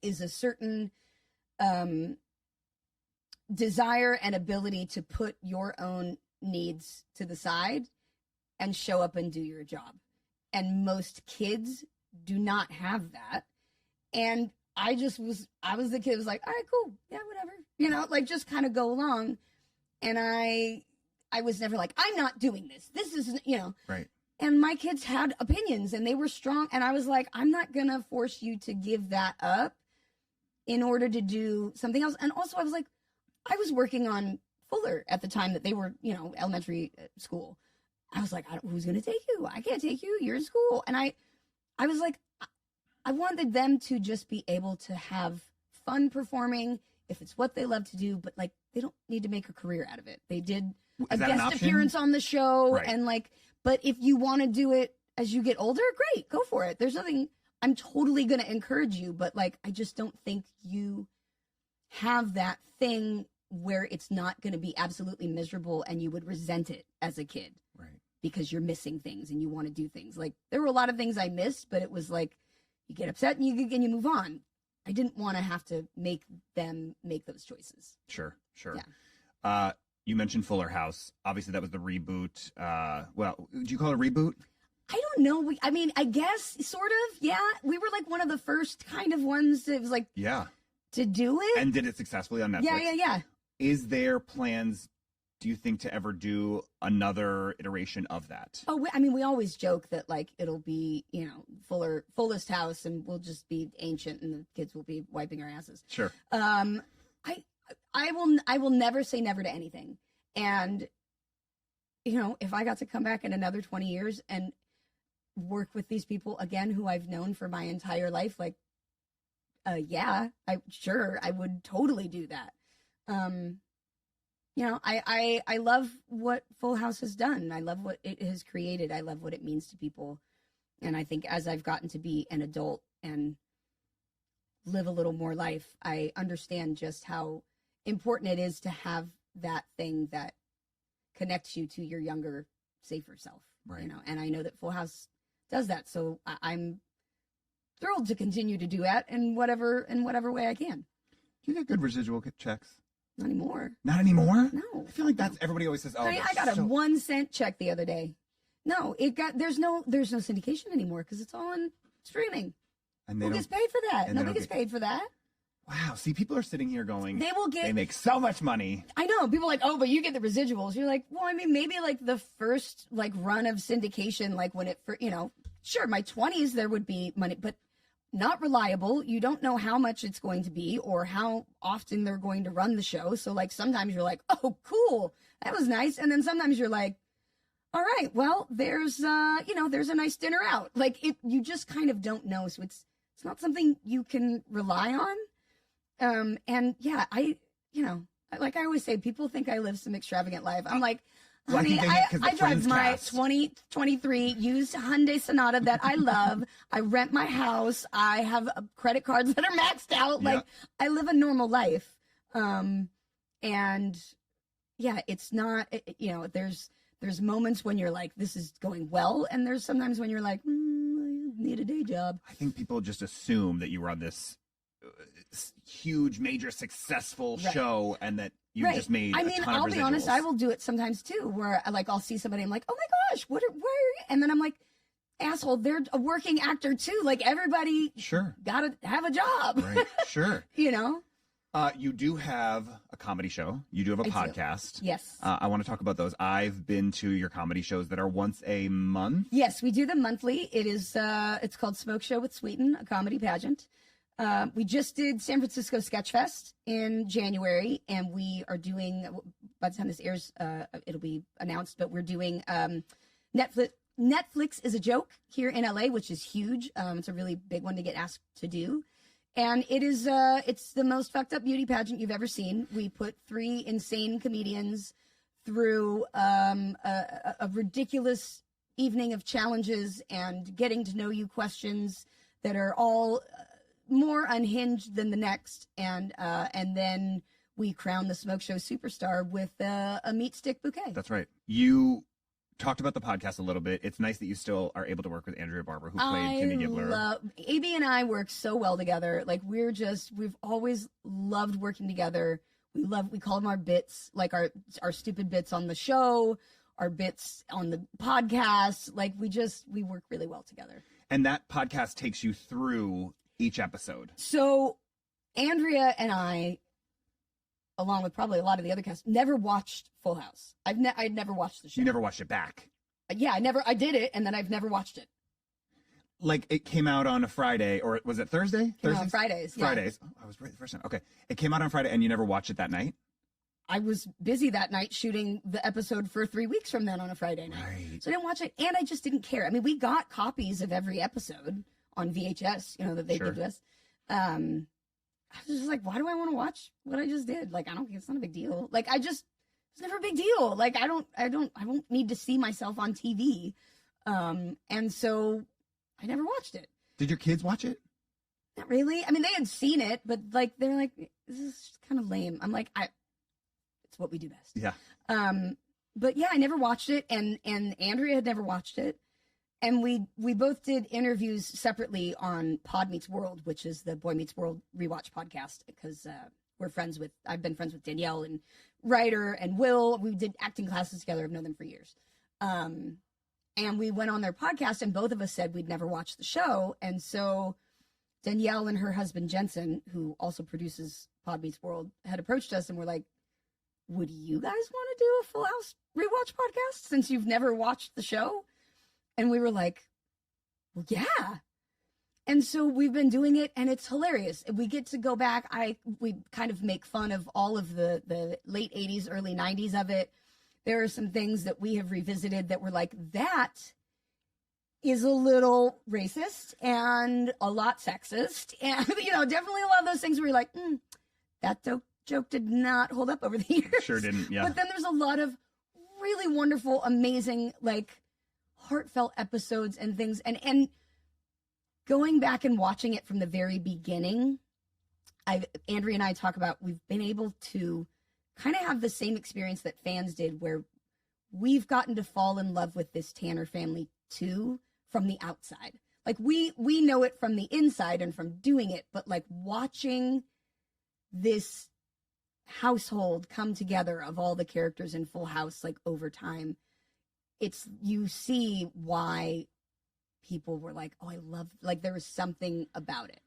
is a certain desire and ability to put your own needs to the side and show up and do your job. And most kids do not have that. And I was the kid who was like, all right, cool. Yeah, whatever. Just kind of go along. And I was never like, I'm not doing this. This isn't, Right. And my kids had opinions and they were strong. And I was like, I'm not going to force you to give that up in order to do something else. And also I was like, I was working on Fuller at the time that they were, elementary school. I was like, who's going to take you? I can't take you. You're in school. And I was like, I wanted them to just be able to have fun performing if it's what they love to do, but they don't need to make a career out of it. They did Is a that an guest option? appearance on the show, Right. and like, but if you want to do it as you get older, great, go for it. There's nothing. I'm totally going to encourage you, but like, I just don't think you have that thing where it's not going to be absolutely miserable and you would resent it as a kid. Right. Because you're missing things and you want to do things. Like, there were a lot of things I missed, but it was like, you get upset and you move on. I didn't want to have to make them make those choices. Sure. Yeah. You mentioned Fuller House. Obviously, that was the reboot. Well, do you call it a reboot? I don't know. I mean, I guess sort of. Yeah, we were like one of the first kind of ones that was like, Yeah. to do it. And did it successfully on Netflix? Yeah. Is there plans, do you think, to ever do another iteration of that? Oh, I mean, we always joke that like it'll be, fullest house, and we'll just be ancient, and the kids will be wiping our asses. Sure. I will never say never to anything, and if I got to come back in another 20 years and work with these people again, who I've known for my entire life, like, yeah, I would totally do that. I love what Full House has done. I love what it has created. I love what it means to people. And I think as I've gotten to be an adult and live a little more life, I understand just how important it is to have that thing that connects you to your younger, safer self. Right. And I know that Full House does that. So I'm thrilled to continue to do that in whatever way I can. Do you get good residual checks? Not anymore. Not anymore? No. I feel like that's, everybody always says, oh, I mean, I got a 1 cent check the other day. No, there's no syndication anymore because it's all on streaming. And Who gets paid for that? and they Nobody don't gets paid for that. Wow. See, people are sitting here going, They make so much money. I know. People are like, oh, but you get the residuals. You're like, well, I mean, maybe like the first like run of syndication, like when sure, my 20s, there would be money, but not reliable. You don't know how much it's going to be or how often they're going to run the show. So like sometimes you're like, oh, cool, that was nice. And then sometimes you're like, all right, well, there's a nice dinner out. Like you just kind of don't know. So it's not something you can rely on. And yeah, I always say, people think I live some extravagant life. I'm like, Well, honey, I drive my cast. 2023 used Hyundai Sonata that I love. I rent my house. I have credit cards that are maxed out. Yeah. Like, I live a normal life. And yeah, it's not, there's moments when you're like, this is going well. And there's sometimes when you're like, I need a day job. I think people just assume that you were on this huge, major, successful show and that you just made a ton of I'll be honest, residuals. I will do it sometimes too, where I'll see somebody, I'm like, oh my gosh, where are you? And then I'm like, asshole, they're a working actor too. Like, everybody gotta have a job. Right. Sure. You do have a comedy show. You do have a podcast. Yes. I want to talk about those. I've been to your comedy shows that are once a month. Yes, we do them monthly. It is, it's called Smoke Show with Sweetin, a comedy pageant. We just did San Francisco Sketch Fest in January, and we are doing, by the time this airs, it'll be announced, but we're doing Netflix is a Joke here in LA, which is huge. It's a really big one to get asked to do. And it is, it's the most fucked up beauty pageant you've ever seen. We put 3 insane comedians through a ridiculous evening of challenges and getting to know you questions that are all more unhinged than the next, and then we crown the Smoke Show superstar with a meat stick bouquet. That's right. You talked about the podcast a little bit. It's nice that you still are able to work with Andrea Barber, who played Kimmy Gibbler. AB and I work so well together. Like, we've always loved working together. We call them our bits, like our stupid bits on the show, our bits on the podcast. Like, we work really well together. And that podcast takes you through each episode. So Andrea and I, along with probably a lot of the other cast, never watched Full House. I'd never watched the show. You never watched it back? Yeah, I did it, and then I've never watched it. Like, it came out on a Friday, or was it Thursday? Thursdays? Fridays. Yeah. Fridays. Oh, I was right the first time. Okay. It came out on Friday, and you never watched it that night? I was busy that night shooting the episode for 3 weeks from then on a Friday night. Right. So I didn't watch it, and I just didn't care. I mean, we got copies of every episode on VHS, that they Sure. gave to us. I was just like, why do I want to watch what I just did? Like, I don't, it's not a big deal. Like, it's never a big deal. Like, I won't need to see myself on TV. And so I never watched it. Did your kids watch it? Not really. I mean, they had seen it, but like, they're like, this is kind of lame. I'm like, it's what we do best. Yeah. But yeah, I never watched it, and Andrea had never watched it. And we both did interviews separately on Pod Meets World, which is the Boy Meets World rewatch podcast, because I've been friends with Danielle and Ryder and Will. We did acting classes together. I've known them for years. And we went on their podcast, and both of us said we'd never watched the show. And so Danielle and her husband, Jensen, who also produces Pod Meets World, had approached us and were like, would you guys want to do a Full House rewatch podcast since you've never watched the show? And we were like, well, yeah. And so we've been doing it, and it's hilarious. We get to go back. We kind of make fun of all of the late 80s, early 90s of it. There are some things that we have revisited that were like, that is a little racist and a lot sexist. And, definitely a lot of those things where you're like, that joke did not hold up over the years. Sure didn't, yeah. But then there's a lot of really wonderful, amazing, like, heartfelt episodes and things. And going back and watching it from the very beginning, Andrea and I talk about, we've been able to kind of have the same experience that fans did, where we've gotten to fall in love with this Tanner family too from the outside. Like, we know it from the inside and from doing it, but like watching this household come together of all the characters in Full House, like, over time, you see why people were like, oh, I love, like, there was something about it.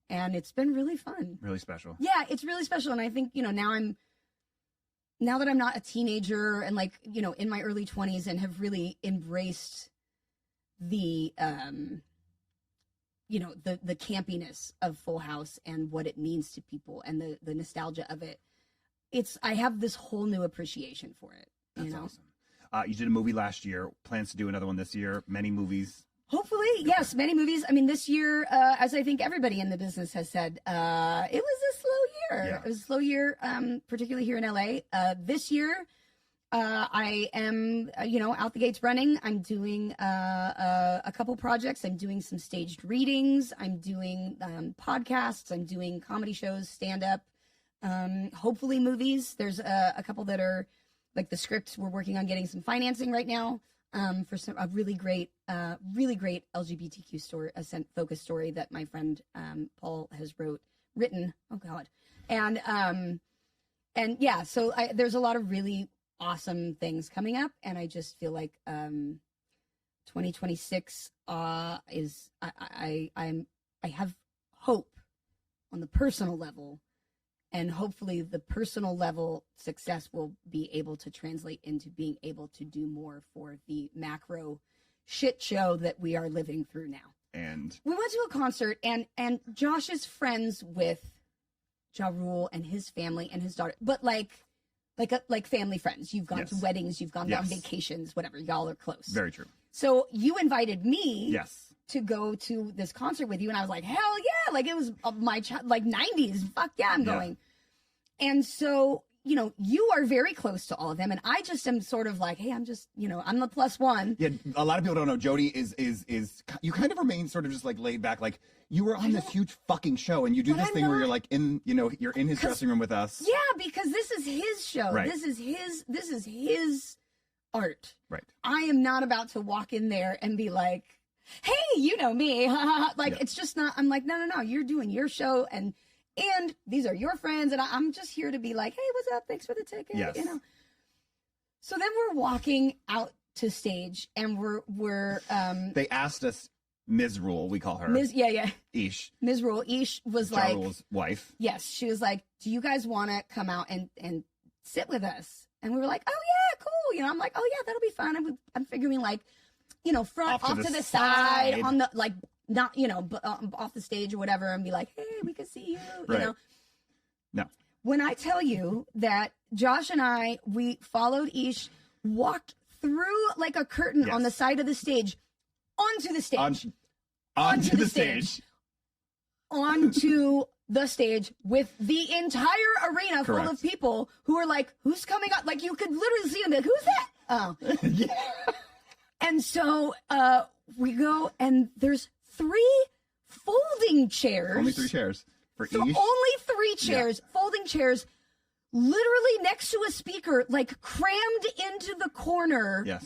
And it's been really fun. Really special. Yeah, it's really special. And I think, now that I'm not a teenager and, like, in my early 20s and have really embraced the campiness of Full House and what it means to people and the nostalgia of it, I have this whole new appreciation for it. That's awesome. You did a movie last year. Plans to do another one this year. Many movies. Hopefully, yes, many movies. I mean, this year, as I think everybody in the business has said, it was a slow year. Yeah. It was a slow year, particularly here in LA. This year, I am, out the gates running. I'm doing a couple projects. I'm doing some staged readings. I'm doing podcasts. I'm doing comedy shows, stand-up, hopefully movies. There's a couple that are, like, the scripts. We're working on getting some financing right now for a really great LGBTQ story, a focus story that my friend Paul has written. Oh God, and yeah. So there's a lot of really awesome things coming up, and I just feel like 2026 is I have hope on the personal level. And hopefully the personal level success will be able to translate into being able to do more for the macro shit show that we are living through now. And we went to a concert, and Josh is friends with Ja Rule and his family and his daughter, but like family friends. You've gone to weddings, you've gone on vacations, whatever. Y'all are close. Very true. So you invited me. Yes. To go to this concert with you, and I was like, hell yeah, like, it was my 90s, fuck yeah, I'm going. And so, you are very close to all of them, and I just am sort of like, hey, I'm just, I'm the plus one. Yeah, a lot of people don't know, Jodie is you kind of remain sort of just like laid back, like, you were on this huge fucking show, and you do this thing where you're like you're in his dressing room with us. Yeah, because this is his show. Right. This is his art. Right. I am not about to walk in there and be like, hey, you know me, it's just not. I'm like, no, you're doing your show, and these are your friends, and I'm just here to be like, hey, what's up? Thanks for the ticket. Yes. So then we're walking out to stage, and we're they asked us, Ms. Rule, we call her. Ish. Ms. Rule. Ish was Ja Rule's wife. Yes, she was like, do you guys want to come out and sit with us? And we were like, oh yeah, cool. I'm like, oh yeah, that'll be fun. I'm figuring, like, front off to the side on the, like, not, off the stage or whatever, and be like, hey, we can see you, No. When I tell you that Josh and I, we followed Ish, walked through like a curtain on the side of the stage, onto the stage. Onto the stage. Onto the stage with the entire arena full Correct. of people who are like, who's coming up? Like, you could literally see them, like, who's that? Oh. Yeah. And so we go, and there's 3 folding chairs. Only 3 chairs for So each. only 3 chairs, folding chairs, literally next to a speaker, like crammed into the corner. Yes.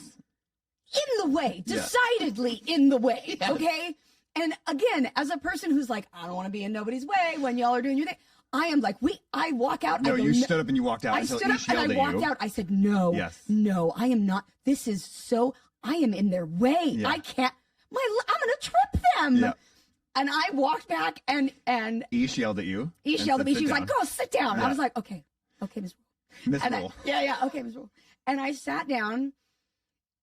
In the way, Yeah. decidedly in the way, Yes. okay? And again, as a person who's like, I don't want to be in nobody's way when y'all are doing your thing, I am like, I walk out. No, I go, you stood up and you walked out I until stood up each and I yelled at walked you. out. I said, no, Yes. no, I am not. This is so, I am in their way. Yeah. I can't, I'm going to trip them. Yeah. And I walked back and Each yelled at you. Ish and yelled at said, me. She was "Sit like, down." go sit down. Yeah. I was like, okay, Ms. Miss And Rule. okay, Ms. Rule. And I sat down,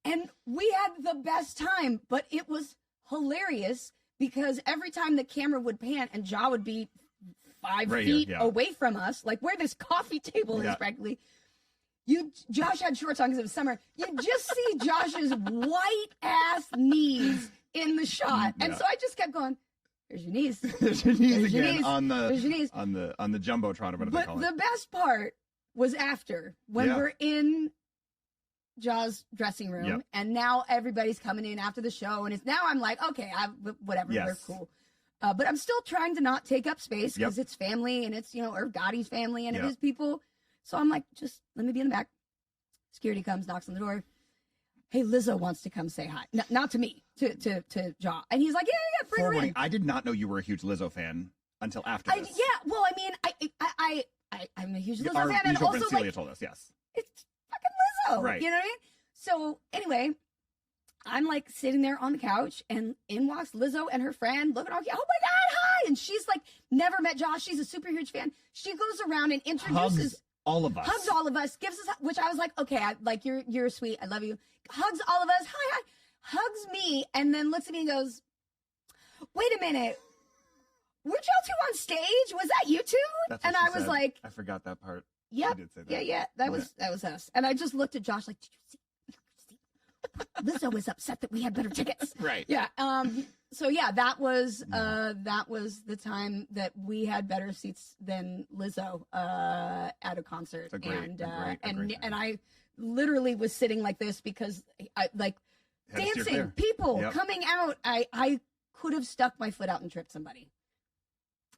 and we had the best time, but it was hilarious because every time the camera would pan and Ja would be 5 Right here, feet yeah. away from us, like where this coffee table Yeah. is practically, Josh had shorts on because it was summer. You just see Josh's white ass knees in the shot. And Yeah. so I just kept going, there's your knees. There's your knees There's your again knees. on There's your knees. the jumbotron or whatever they But call the it. best part was after, when Yeah. we're in Ja's dressing room, Yep. and now everybody's coming in after the show, and it's now I'm like, okay, whatever, Yes. we're cool. But I'm still trying to not take up space because Yep. it's family, and it's, Irv Gotti's family, and Yep. it is people. So I'm like, just let me be in the back. Security comes, knocks on the door. Hey, Lizzo wants to come say hi. Not to me, to Ja. And he's like, yeah, bring her Forewarning, in. I did not know you were a huge Lizzo fan until after this. Well, I mean, I'm a huge Lizzo Our fan, and mutual also friend Celia like, told us, yes. it's fucking Lizzo. Right. You know what I mean? So anyway, I'm like sitting there on the couch, and in walks Lizzo and her friend looking all cute. Oh my God, hi. And she's like, never met Josh. She's a super huge fan. She goes around and introduces. Hugs all of us. Hugs all of us, gives us, which I was like, okay, you're sweet. I love you. Hugs all of us. Hi. Hugs me, and then looks at me and goes, wait a minute. Weren't y'all 2 on stage? Was that you 2? That's what And she I was said. like, I forgot that part. yep. She did say that. Yeah. That was us. And I just looked at Josh like, did you see? Lizzo was upset that we had better tickets. Right. Yeah. So yeah, that was the time that we had better seats than Lizzo at a concert. It's a great time. And I literally was sitting like this because I like Had to steer dancing, clear. people Yep. coming out. I could have stuck my foot out and tripped somebody.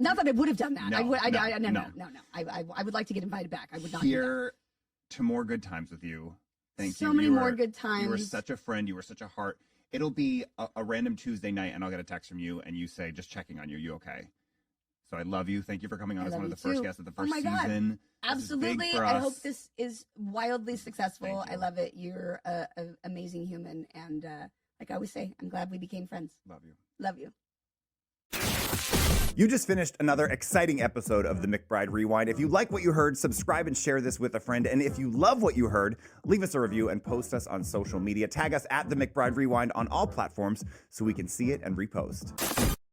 Not that I would have done that. No, I would. no. I would like to get invited back. I would not. Here to more good times with you. Thank you. So many You more were- good times. You were such a friend. You were such a heart. It'll be a random Tuesday night, and I'll get a text from you, and you say, just checking on you. You okay? So I love you. Thank you for coming on I as love one of you the first too. guests of the Oh first my God. season. This is big Absolutely. for I us. hope this is wildly successful. Thank you. I love it. You're an amazing human. And like I always say, I'm glad we became friends. Love you. Love you. You just finished another exciting episode of the McBride Rewind. If you like what you heard, subscribe and share this with a friend. And if you love what you heard, leave us a review and post us on social media. Tag us at the McBride Rewind on all platforms so we can see it and repost.